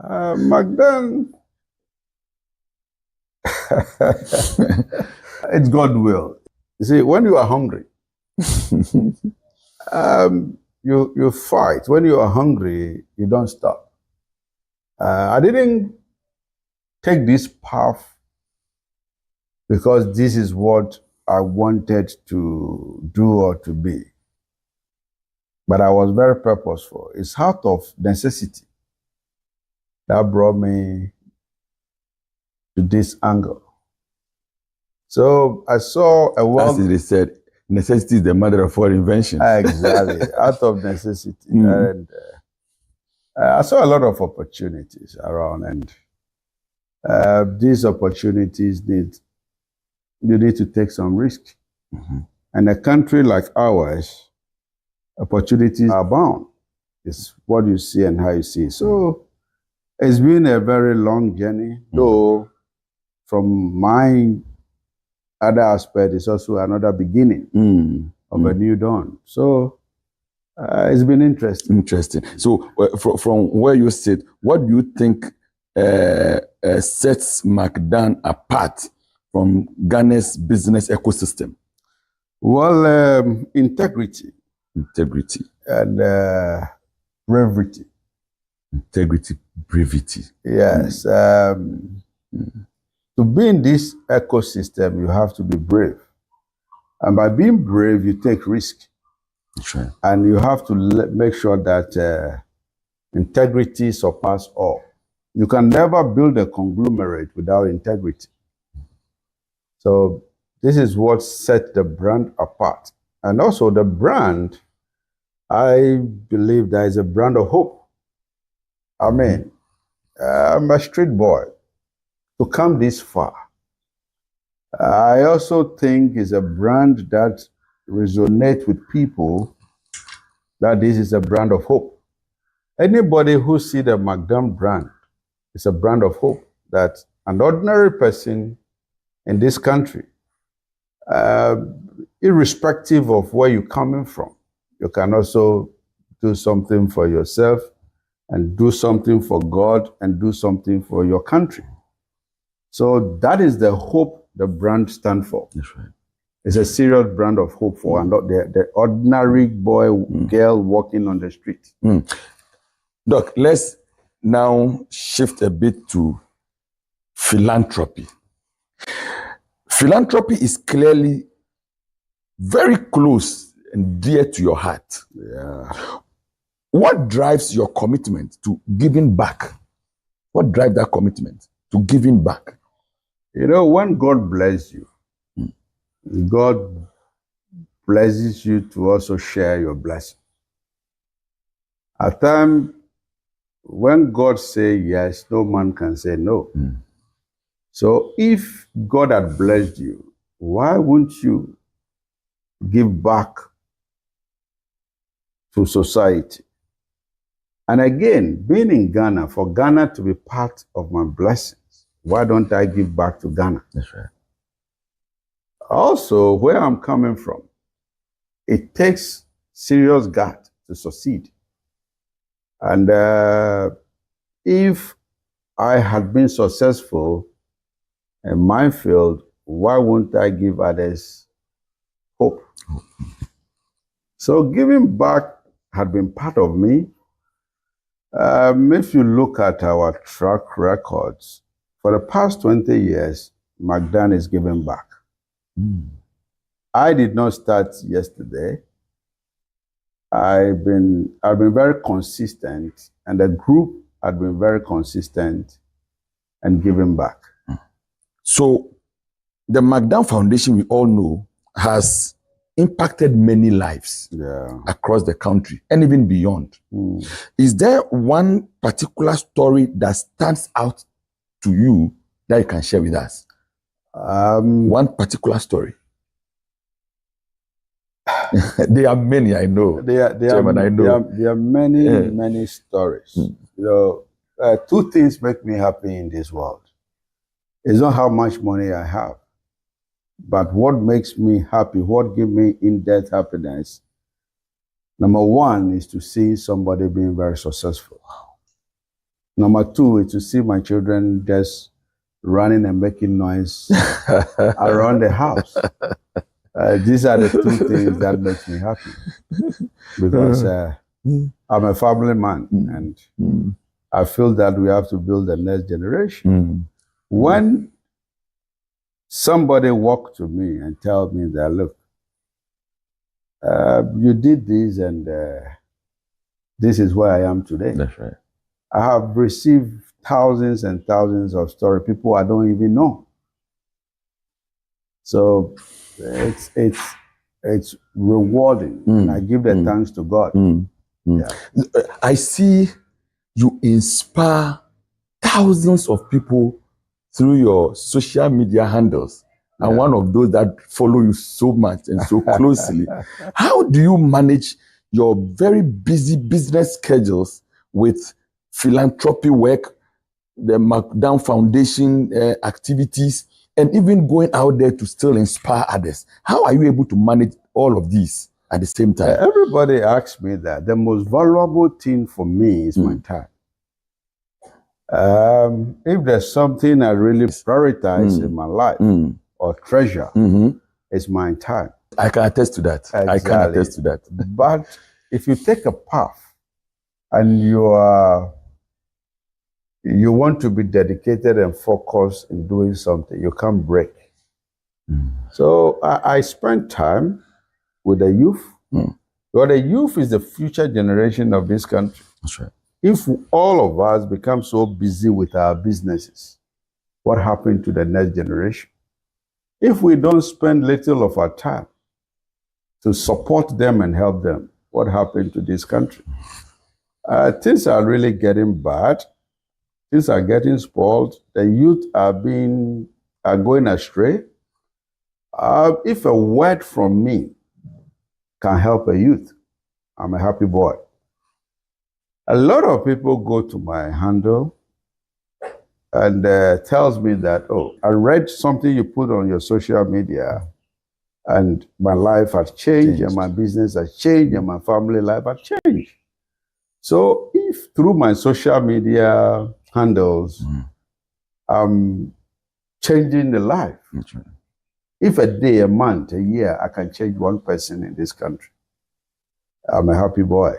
Magdan, it's God will. You see, when you are hungry, you fight. When you are hungry, you don't stop. I didn't take this path because this is what I wanted to do or to be. But I was very purposeful. It's out of necessity that brought me to this angle. So I saw a world. As they said, necessity is the mother of all inventions. Exactly, out of necessity. And I saw a lot of opportunities around, and these opportunities you need to take some risk. And a country like ours, opportunities are bound. It's what you see and how you see. So it's been a very long journey, though from my other aspect, it's also another beginning of a new dawn. So it's been interesting. Interesting. So from where you sit, what do you think sets Magdan apart from Ghana's business ecosystem? Well, integrity. Integrity. And brevity. Integrity, brevity. Yes. To be in this ecosystem, you have to be brave. And by being brave, you take risk. That's right. And you have to make sure that integrity surpasses all. You can never build a conglomerate without integrity. So this is what sets the brand apart. And also the brand, I believe there is a brand of hope. I mean, I'm a street boy. To come this far, I also think it's a brand that resonates with people, that this is a brand of hope. Anybody who sees the Magdan brand is a brand of hope, that an ordinary person in this country, irrespective of where you're coming from, you can also do something for yourself and do something for God and do something for your country. So that is the hope the brand stands for. That's right. It's a serious brand of hope for the ordinary boy, girl walking on the street. Doc, let's now shift a bit to philanthropy. Philanthropy is clearly very close and dear to your heart. Yeah. What drives your commitment to giving back? What drives that commitment to giving back? You know, when God bless you, God blesses you to also share your blessing. At times, when God says yes, no man can say no. So if God had blessed you, why wouldn't you give back to society? And again, being in Ghana, for Ghana to be part of my blessings, why don't I give back to Ghana? That's right. Also, where I'm coming from, it takes serious guts to succeed. And if I had been successful in my field, why wouldn't I give others hope? So giving back had been part of me. If you look at our track records, for the past 20 years, Magdan is giving back. I did not start yesterday. I've been very consistent, and the group had been very consistent and giving back. So the Magdan Foundation, we all know, has impacted many lives across the country and even beyond. Is there one particular story that stands out to you that you can share with us? One particular story. There are many, I know. Chairman, I know. There are many, many stories. You know, two things make me happy in this world. It's not how much money I have, but what makes me happy, what gives me in-depth happiness. Number one is to see somebody being very successful. Number two is to see my children just running and making noise around the house. These are the two things that makes me happy, because I'm a family man, and I feel that we have to build the next generation. When somebody walk to me and tell me that, look, you did this, and this is where I am today. That's right. I have received thousands and thousands of stories, people I don't even know. So it's rewarding, and I give the thanks to God. Yeah. I see you inspire thousands of people through your social media handles. I'm one of those that follow you so much and so closely. How do you manage your very busy business schedules with philanthropy work, the McDown Foundation activities, and even going out there to still inspire others? How are you able to manage all of these at the same time? Everybody asks me that. The most valuable thing for me is my time. If there's something I really prioritize in my life or treasure, it's my time. I can attest to that. Exactly. I can attest to that. But if you take a path and you want to be dedicated and focused in doing something, you can't break. So I spend time with the youth. Well, the youth is the future generation of this country. That's right. If all of us become so busy with our businesses, what happened to the next generation? If we don't spend little of our time to support them and help them, what happened to this country? Things are really getting bad. Things are getting spoiled. The youth are going astray. If a word from me can help a youth, I'm a happy boy. A lot of people go to my handle and tells me that, oh, I read something you put on your social media, and my life has changed, and my business has changed, and my family life has changed. So if through my social media handles, I'm changing the life, if a day, a month, a year, I can change one person in this country, I'm a happy boy.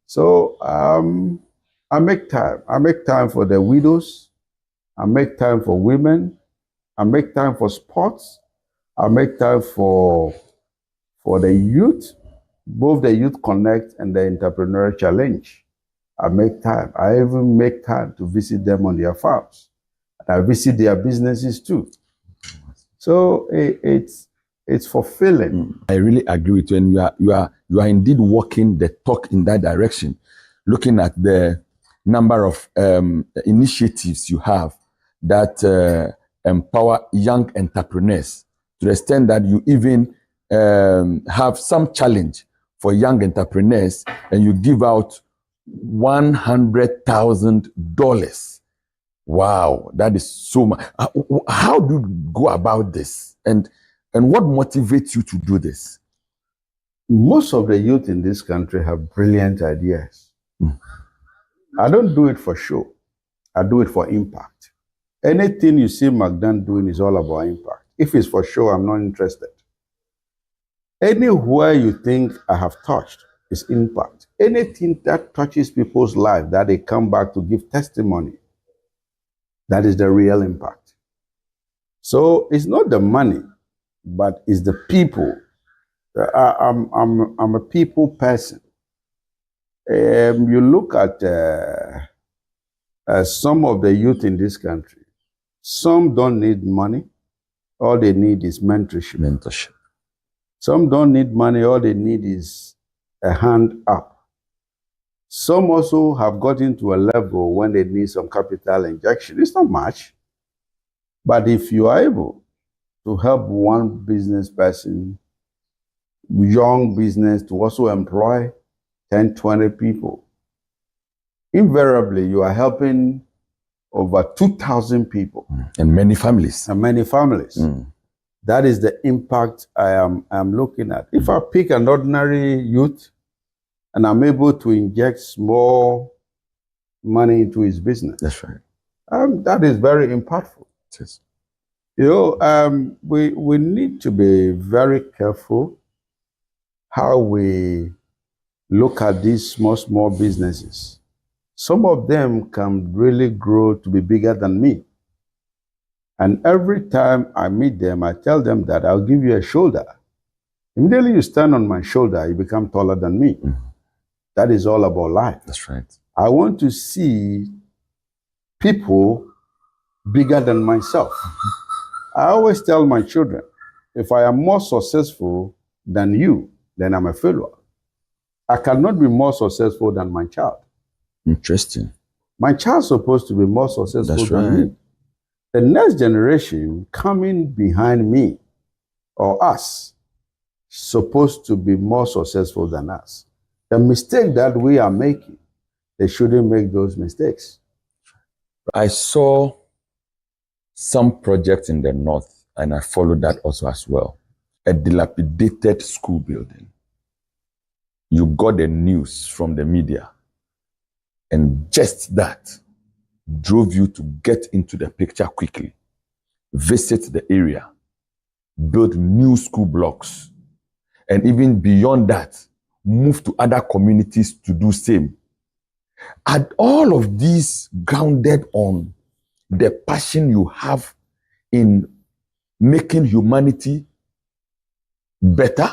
So I make time. I make time for the widows. I make time for women. I make time for sports. I make time for the youth, both the Youth Connect and the Entrepreneur Challenge. I make time. I even make time to visit them on their farms. I visit their businesses too. So it's fulfilling. I really agree with you, and you are indeed walking the talk in that direction. Looking at the number of initiatives you have that empower young entrepreneurs, to the extent that you even have some challenge for young entrepreneurs, and you give out $100,000. Wow, that is so much. How do you go about this? And what motivates you to do this? Most of the youth in this country have brilliant ideas. I don't do it for show. I do it for impact. Anything you see McDown doing is all about impact. If it's for show, I'm not interested. Anywhere you think I have touched is impact. Anything that touches people's life, that they come back to give testimony, that is the real impact. So it's not the money, but it's the people. I'm a people person. You look at some of the youth in this country. Some don't need money. All they need is mentorship. Some don't need money. All they need is a hand up. Some also have gotten to a level when they need some capital injection. It's not much. But if you are able to help one business person, young business, to also employ 10, 20 people, invariably you are helping over 2,000 people. And many families. And many families. That is the impact I am looking at. If I pick an ordinary youth and I'm able to inject small money into his business. That's right. That is very impactful. Yes. We need to be very careful how we look at these small businesses. Some of them can really grow to be bigger than me. And every time I meet them, I tell them that I'll give you a shoulder. Immediately you stand on my shoulder, you become taller than me. Mm-hmm. That is all about life. That's right. I want to see people bigger than myself. Mm-hmm. I always tell my children, if I am more successful than you, then I'm a failure. I cannot be more successful than my child. Interesting. My child's supposed to be more successful than me. The next generation coming behind me or us supposed to be more successful than us. The mistake that we are making, they shouldn't make those mistakes. I saw some projects in the north, and I followed that also as well. A dilapidated school building. You got the news from the media, and just that drove you to get into the picture quickly, visit the area, build new school blocks, and even beyond that, move to other communities to do same. Are all of these grounded on the passion you have in making humanity better,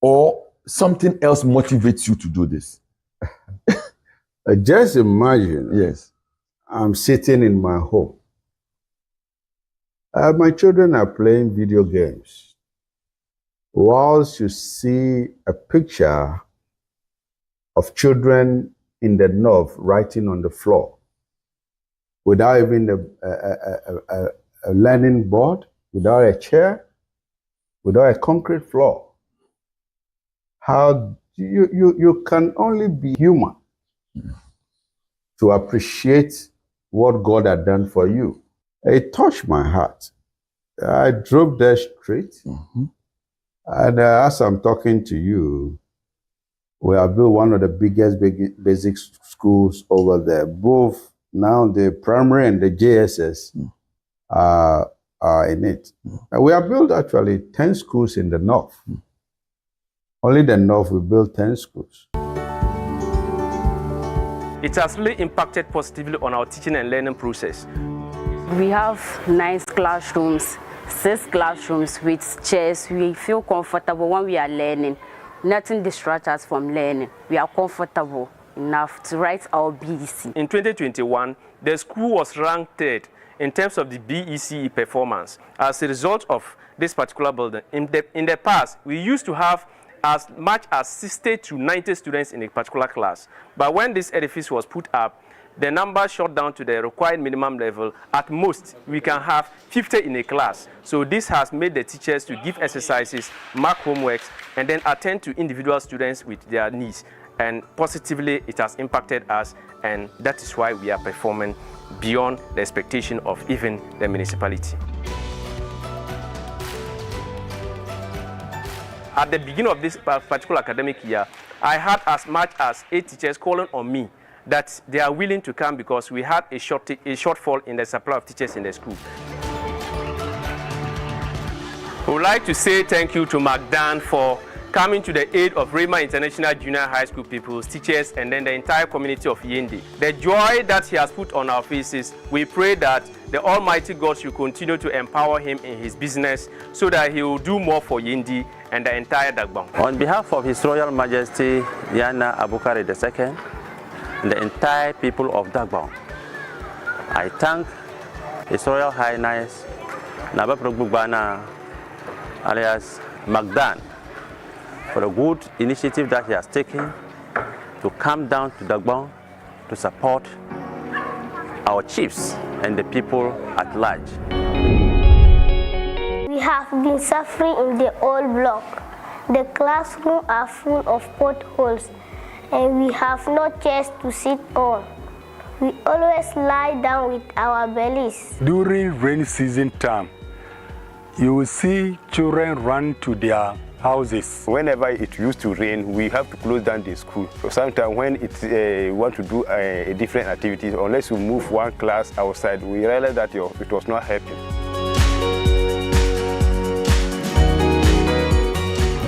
or something else motivates you to do this? Just imagine. Yes. I'm sitting in my home. My children are playing video games. Whilst you see a picture of children in the north writing on the floor without even a learning board, without a chair, without a concrete floor. How you can only be human to appreciate what God had done for you. It touched my heart. I drove there straight. Mm-hmm. And as I'm talking to you, we have built one of the biggest basic schools over there. Both now the primary and the JSS are in it. And we have built actually 10 schools in the north. Only the north, we built 10 schools. It has really impacted positively on our teaching and learning process. We have nice classrooms, 6 classrooms with chairs. We feel comfortable when we are learning. Nothing distracts us from learning. We are comfortable enough to write our BEC. In 2021, the school was ranked 3rd in terms of the BECE performance as a result of this particular building. In the past, we used to have as much as 60 to 90 students in a particular class. But when this edifice was put up, the number shot down to the required minimum level. At most, we can have 50 in a class. So this has made the teachers to give exercises, mark homeworks, and then attend to individual students with their needs. And positively, it has impacted us, and that is why we are performing beyond the expectation of even the municipality. At the beginning of this particular academic year, I had as much as 8 teachers calling on me that they are willing to come because we had a shortfall in the supply of teachers in the school. We would like to say thank you to Magdan for coming to the aid of Rhema International Junior High School pupils, teachers, and then the entire community of Yendi. The joy that he has put on our faces, we pray that the Almighty God should continue to empower him in his business so that he will do more for Yendi and the entire Dagbon. On behalf of His Royal Majesty Yana Abukari II and the entire people of Dagbon, I thank His Royal Highness Nabaprogbana alias Magdan for the good initiative that he has taken to come down to Dagbon to support our chiefs and the people at large. We have been suffering in the old block. The classrooms are full of potholes and we have no chairs to sit on. We always lie down with our bellies. During rainy season time, you will see children run to their houses. Whenever it used to rain, we have to close down the school. So sometimes when it want to do a different activities, unless we move one class outside, we realize that it was not helping.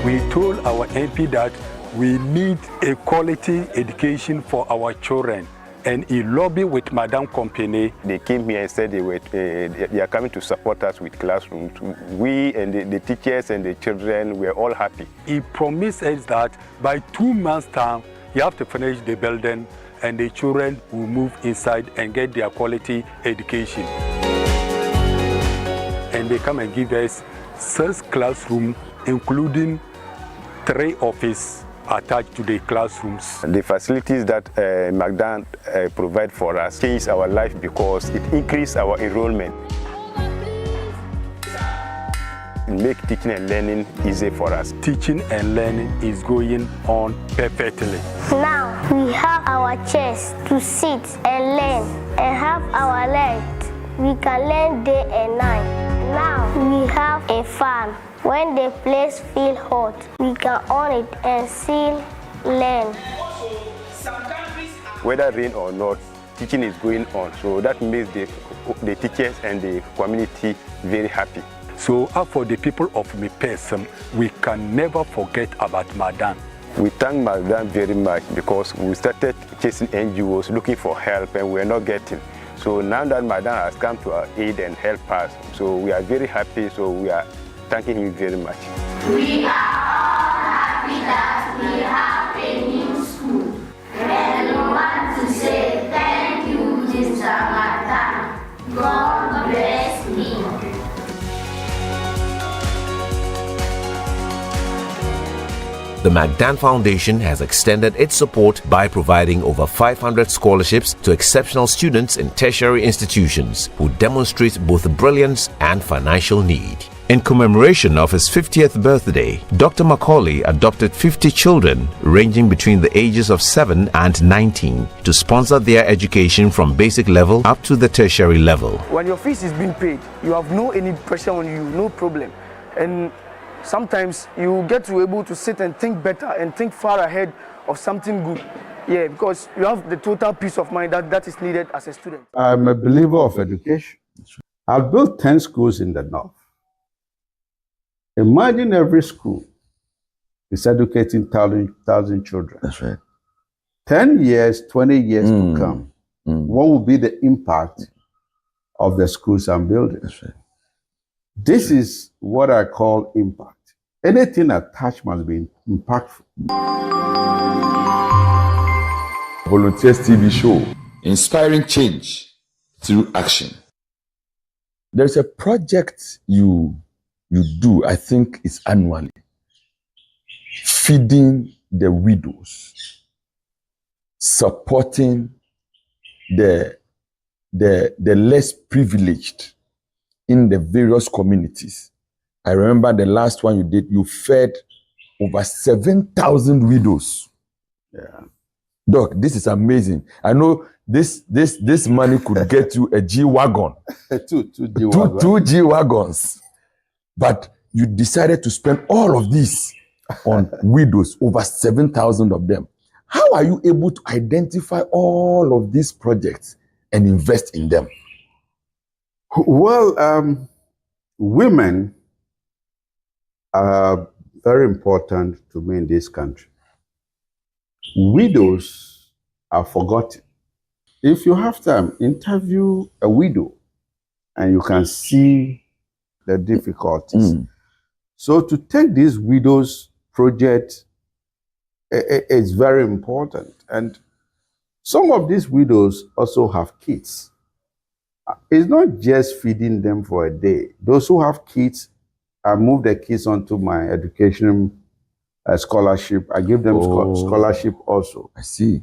We told our MP that we need a quality education for our children. And he lobbied with Madame Company. They came here and said they are coming to support us with classrooms. We and the teachers and the children were all happy. He promised us that by 2 months' time, you have to finish the building and the children will move inside and get their quality education. And they come and give us 6 classrooms, including 3 offices attached to the classrooms. The facilities that MACDAN provide for us changed our life because it increased our enrollment. It makes teaching and learning easy for us. Teaching and learning is going on perfectly. Now we have our chairs to sit and learn and have our legs. We can learn day and night. Now we have a fan. When the place feels hot, we can on it and still learn. Whether rain or not, teaching is going on. So that makes the teachers and the community very happy. So for the people of Mipesem, we can never forget about MACDAN. We thank MACDAN very much because we started chasing NGOs looking for help and we're not getting. So now that MACDAN has come to our aid and help us, so we are very happy. So we are thanking him very much. We are all happy that we have a new school. And we want to say thank you, Mr. MACDAN. God bless him. The MACDAN Foundation has extended its support by providing over 500 scholarships to exceptional students in tertiary institutions who demonstrate both brilliance and financial need. In commemoration of his 50th birthday, Dr. Macaulay adopted 50 children ranging between the ages of 7 and 19 to sponsor their education from basic level up to the tertiary level. When your fees is being paid, you have no any pressure on you, no problem. And sometimes you get to be able to sit and think better and think far ahead of something good. Yeah, because you have the total peace of mind that is needed as a student. I'm a believer of education. I've built 10 schools in the north. Imagine every school is educating 1,000 children. That's right. 10 years, 20 years to come. What will be the impact of the schools I'm building? That's right. This is what I call impact. Anything attached must be impactful. Volunteers TV show, inspiring change through action. There's a project you do, I think it's annually, feeding the widows, supporting the less privileged in the various communities. I remember the last one you did, you fed over 7,000 widows. Yeah. Doc, this is amazing. I know this money could get you a G-Wagon. two G-Wagons. Two G-Wagons. But you decided to spend all of this on widows, over 7,000 of them. How are you able to identify all of these projects and invest in them? Well, women are very important to me in this country. Widows are forgotten. If you have time, interview a widow and you can see the difficulties. So to take this widows project is very important. And some of these widows also have kids. It's not just feeding them for a day. Those who have kids, I move their kids onto my education scholarship. I give them scholarship also. I see.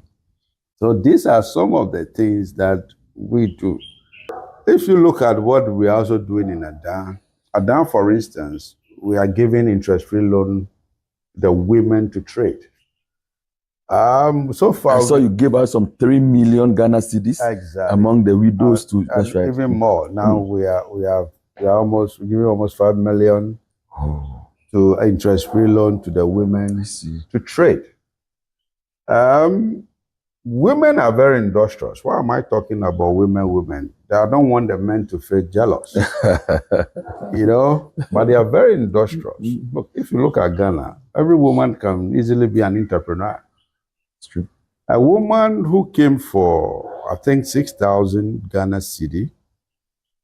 So these are some of the things that we do. If you look at what we are also doing in Adan, for instance, we are giving interest-free loan to the women to trade. So far, I saw you gave us some 3 million Ghana cedis among the widows too. That's right. Even more. Now we are almost giving almost 5 million to interest-free loan to the women to trade. Women are very industrious. Why am I talking about women? I don't want the men to feel jealous, you know, but they are very industrious. Look, if you look at Ghana, every woman can easily be an entrepreneur. It's true. A woman who came for, I think, 6,000 Ghana cedi,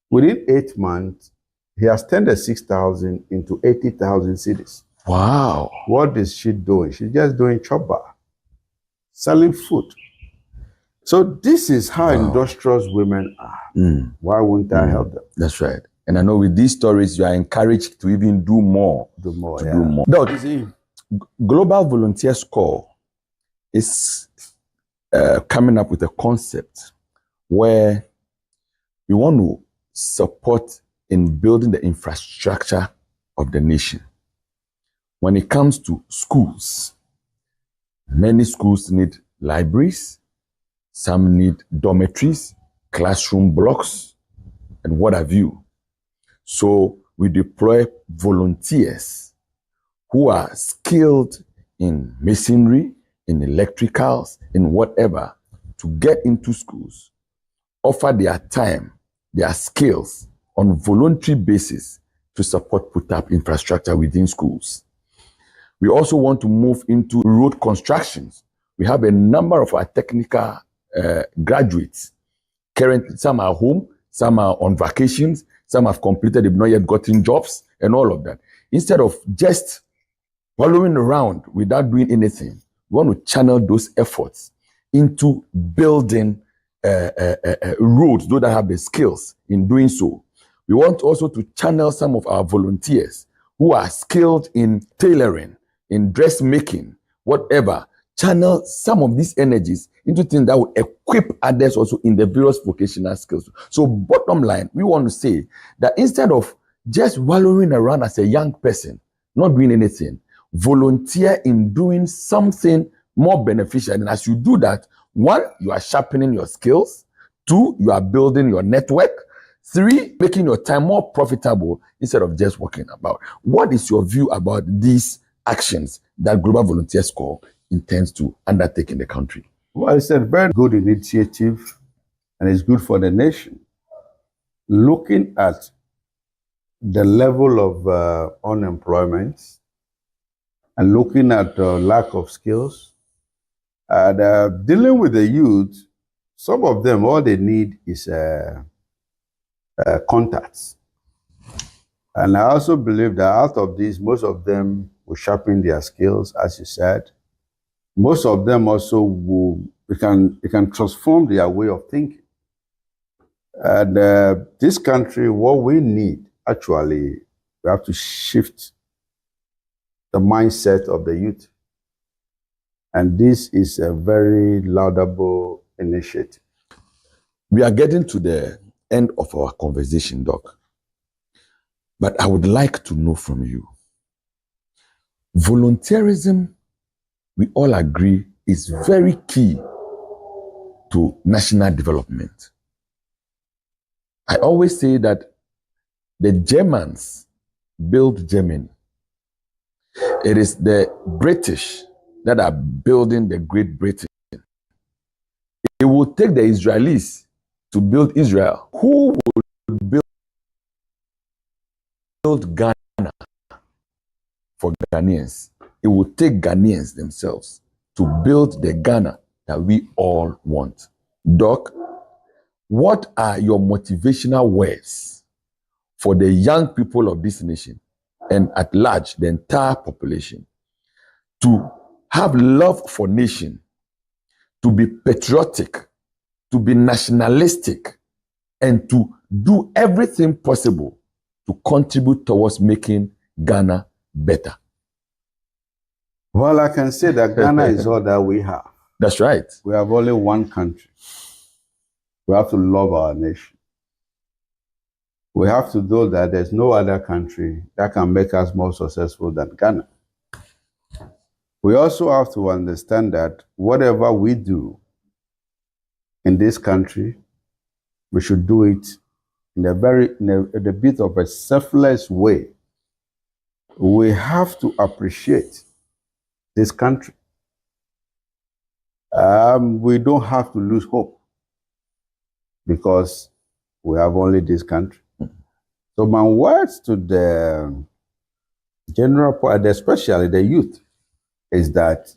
within 8 months, he has turned the 6,000 into 80,000 cedis. Wow. What is she doing? She's just doing chop bar, selling food. So this is how industrious women are. Why wouldn't I help them? That's right. And I know with these stories, you are encouraged to even do more. Do more. Doc, you see, Global Volunteer Score is coming up with a concept where we want to support in building the infrastructure of the nation. When it comes to schools, many schools need libraries, some need dormitories, classroom blocks, and what have you. So we deploy volunteers who are skilled in masonry, in electricals, in whatever, to get into schools, offer their time, their skills on voluntary basis to support put-up infrastructure within schools. We also want to move into road constructions. We have a number of our technical graduates. Currently, some are home, some are on vacations, some have completed, they've not yet gotten jobs, and all of that. Instead of just following around without doing anything, we want to channel those efforts into building roads, those that have the skills in doing so. We want also to channel some of our volunteers who are skilled in tailoring, in dressmaking, whatever, channel some of these energies into things that will equip others also in the various vocational skills. So bottom line, we want to say that instead of just wallowing around as a young person, not doing anything, volunteer in doing something more beneficial. And as you do that, 1, you are sharpening your skills. 2, you are building your network. 3, making your time more profitable instead of just walking about. What is your view about these actions that Global Volunteer Score intends to undertake in the country? Well, it's a very good initiative, and it's good for the nation. Looking at the level of unemployment and looking at the lack of skills, and dealing with the youth, some of them, all they need is contacts. And I also believe that out of these, most of them will sharpen their skills, as you said. Most of them also will, it can transform their way of thinking. And this country, what we need, actually, we have to shift the mindset of the youth. And this is a very laudable initiative. We are getting to the end of our conversation, Doc. But I would like to know from you, volunteerism, we all agree, is very key to national development. I always say that the Germans built Germany. It is the British that are building the Great Britain. It will take the Israelis to build Israel. Who would build Ghana for Ghanaians? It will take Ghanaians themselves to build the Ghana that we all want. Doc, what are your motivational words for the young people of this nation and at large, the entire population, to have love for nation, to be patriotic, to be nationalistic, and to do everything possible to contribute towards making Ghana better? Well, I can say that Ghana is all that we have. That's right. We have only one country. We have to love our nation. We have to know that there's no other country that can make us more successful than Ghana. We also have to understand that whatever we do in this country, we should do it in a bit of a selfless way, We have to appreciate this country. We don't have to lose hope because we have only this country. So my words to the general, especially the youth, is that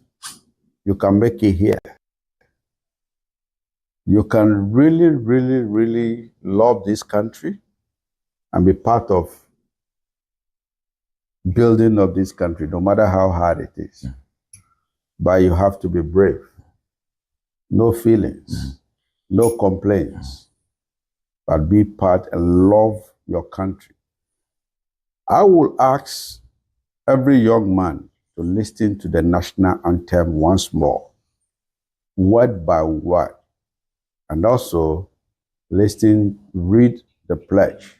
you can make it here. You can really, really, really love this country and be part of building of this country, no matter how hard it is. But you have to be brave. No feelings, no complaints, but be part and love your country. I will ask every young man to listen to the national anthem once more, word by word, and also read the pledge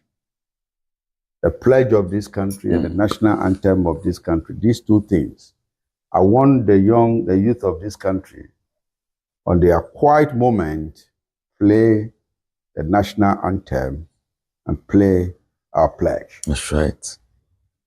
of this country and the national anthem of this country. These two things. I want the youth of this country, on their quiet moment, play the national anthem and play our pledge. That's right.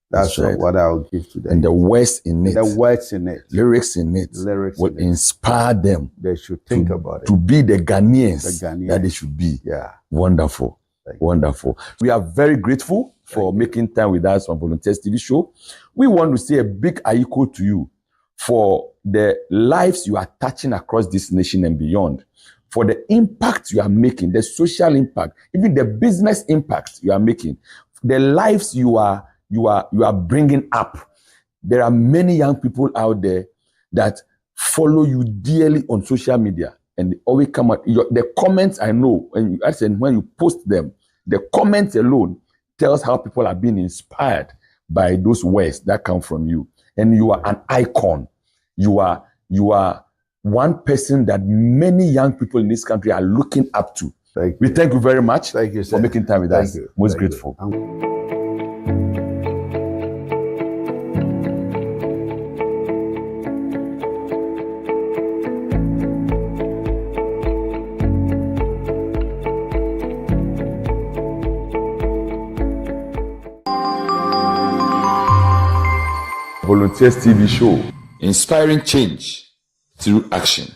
That's right. What I'll give to them. And the words in it. The words in it. Lyrics in it. Will inspire them. They should think about it. To be the Ghanaians that they should be. Yeah. Wonderful. Wonderful. We are very grateful for making time with us on Volunteers TV show. We want to say a big aiko to you for the lives you are touching across this nation and beyond, for the impact you are making, the social impact, even the business impact you are making, the lives you are bringing up. There are many young people out there that follow you dearly on social media, and they always come out. The comments I know, when you post them, the comments alone tells how people are being inspired by those words that come from you. And you are an icon. You are one person that many young people in this country are looking up to. We thank you very much for making time with us. Most grateful. Volunteers TV show, inspiring change through action.